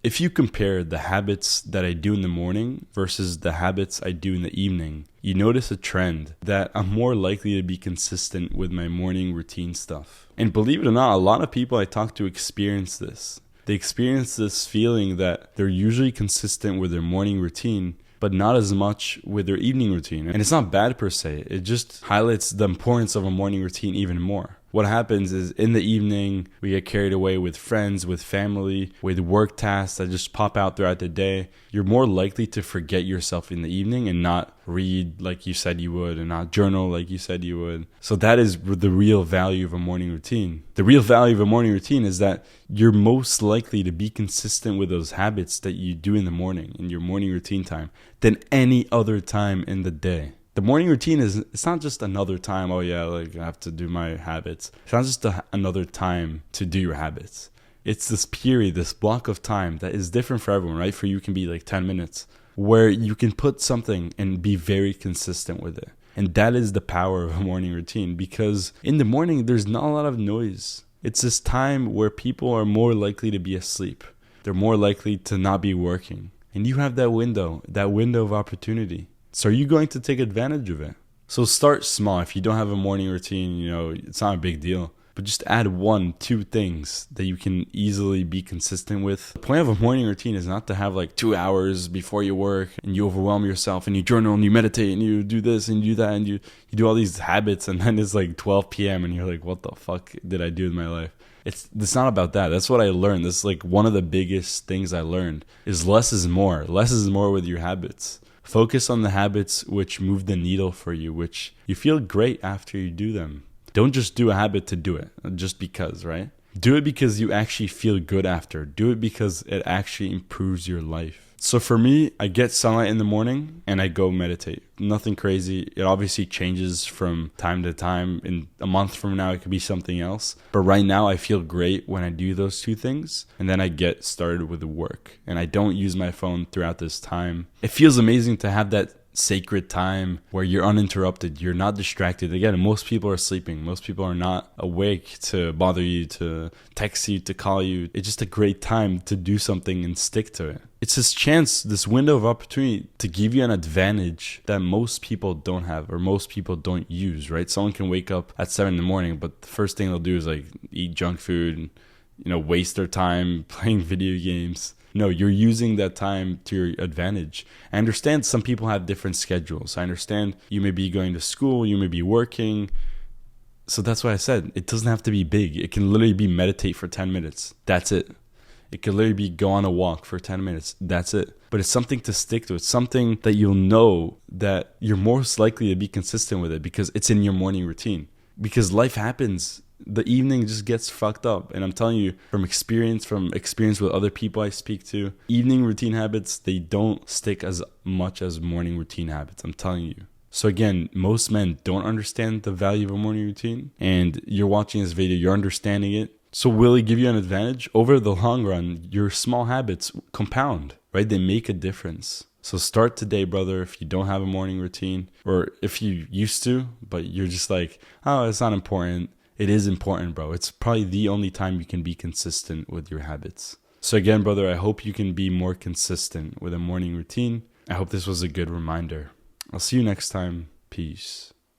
If you compare the habits that I do in the morning versus the habits I do in the evening, you notice a trend that I'm more likely to be consistent with my morning routine stuff. And believe it or not, a lot of people I talk to experience this. They experience this feeling that they're usually consistent with their morning routine, but not as much with their evening routine. And it's not bad per se, it just highlights the importance of a morning routine even more. What happens is in the evening, we get carried away with friends, with family, with work tasks that just pop out throughout the day. You're more likely to forget yourself in the evening and not read like you said you would and not journal like you said you would. So that is the real value of a morning routine. The real value of a morning routine is that you're most likely to be consistent with those habits that you do in the morning, in your morning routine time, than any other time in the day. The morning routine it's not just another time, oh yeah, like I have to do my habits. It's not just another time to do your habits. It's this period, this block of time that is different for everyone, right? For you, it can be like 10 minutes where you can put something and be very consistent with it. And that is the power of a morning routine, because in the morning, there's not a lot of noise. It's this time where people are more likely to be asleep. They're more likely to not be working. And you have that window of opportunity. So are you going to take advantage of it? So start small. If you don't have a morning routine, it's not a big deal. But just add 1-2 things that you can easily be consistent with. The point of a morning routine is not to have like 2 hours before you work and you overwhelm yourself and you journal and you meditate and you do this and you do that and you do all these habits, and then it's like 12 p.m. and you're like, what the fuck did I do with my life? It's not about that. That's what I learned. This is like one of the biggest things I learned is less is more. Less is more with your habits. Focus on the habits which move the needle for you, which you feel great after you do them. Don't just do a habit to do it, just because, right? Do it because you actually feel good after. Do it because it actually improves your life. So for me, I get sunlight in the morning and I go meditate. Nothing crazy. It obviously changes from time to time. In a month from now, it could be something else. But right now, I feel great when I do those 2 things. And then I get started with the work. And I don't use my phone throughout this time. It feels amazing to have that sacred time where you're uninterrupted, you're not distracted. Again, most people are sleeping. Most people are not awake to bother you, to text you, to call you. It's just a great time to do something and stick to it. It's this chance, this window of opportunity to give you an advantage that most people don't have or most people don't use, right? Someone can wake up at 7 in the morning, but the first thing they'll do is like eat junk food and, waste their time playing video games. No, you're using that time to your advantage. I understand some people have different schedules. I understand you may be going to school, you may be working. So that's why I said it doesn't have to be big. It can literally be meditate for 10 minutes. That's it. It could literally be go on a walk for 10 minutes. That's it. But it's something to stick to. It's something that you'll know that you're most likely to be consistent with it because it's in your morning routine. Because life happens. The evening just gets fucked up. And I'm telling you from experience with other people I speak to, evening routine habits, they don't stick as much as morning routine habits. I'm telling you. So again, most men don't understand the value of a morning routine. And you're watching this video, you're understanding it. So will it give you an advantage? Over the long run, your small habits compound, right? They make a difference. So start today, brother, if you don't have a morning routine. Or if you used to, but you're just like, oh, it's not important. It is important, bro. It's probably the only time you can be consistent with your habits. So again, brother, I hope you can be more consistent with a morning routine. I hope this was a good reminder. I'll see you next time. Peace.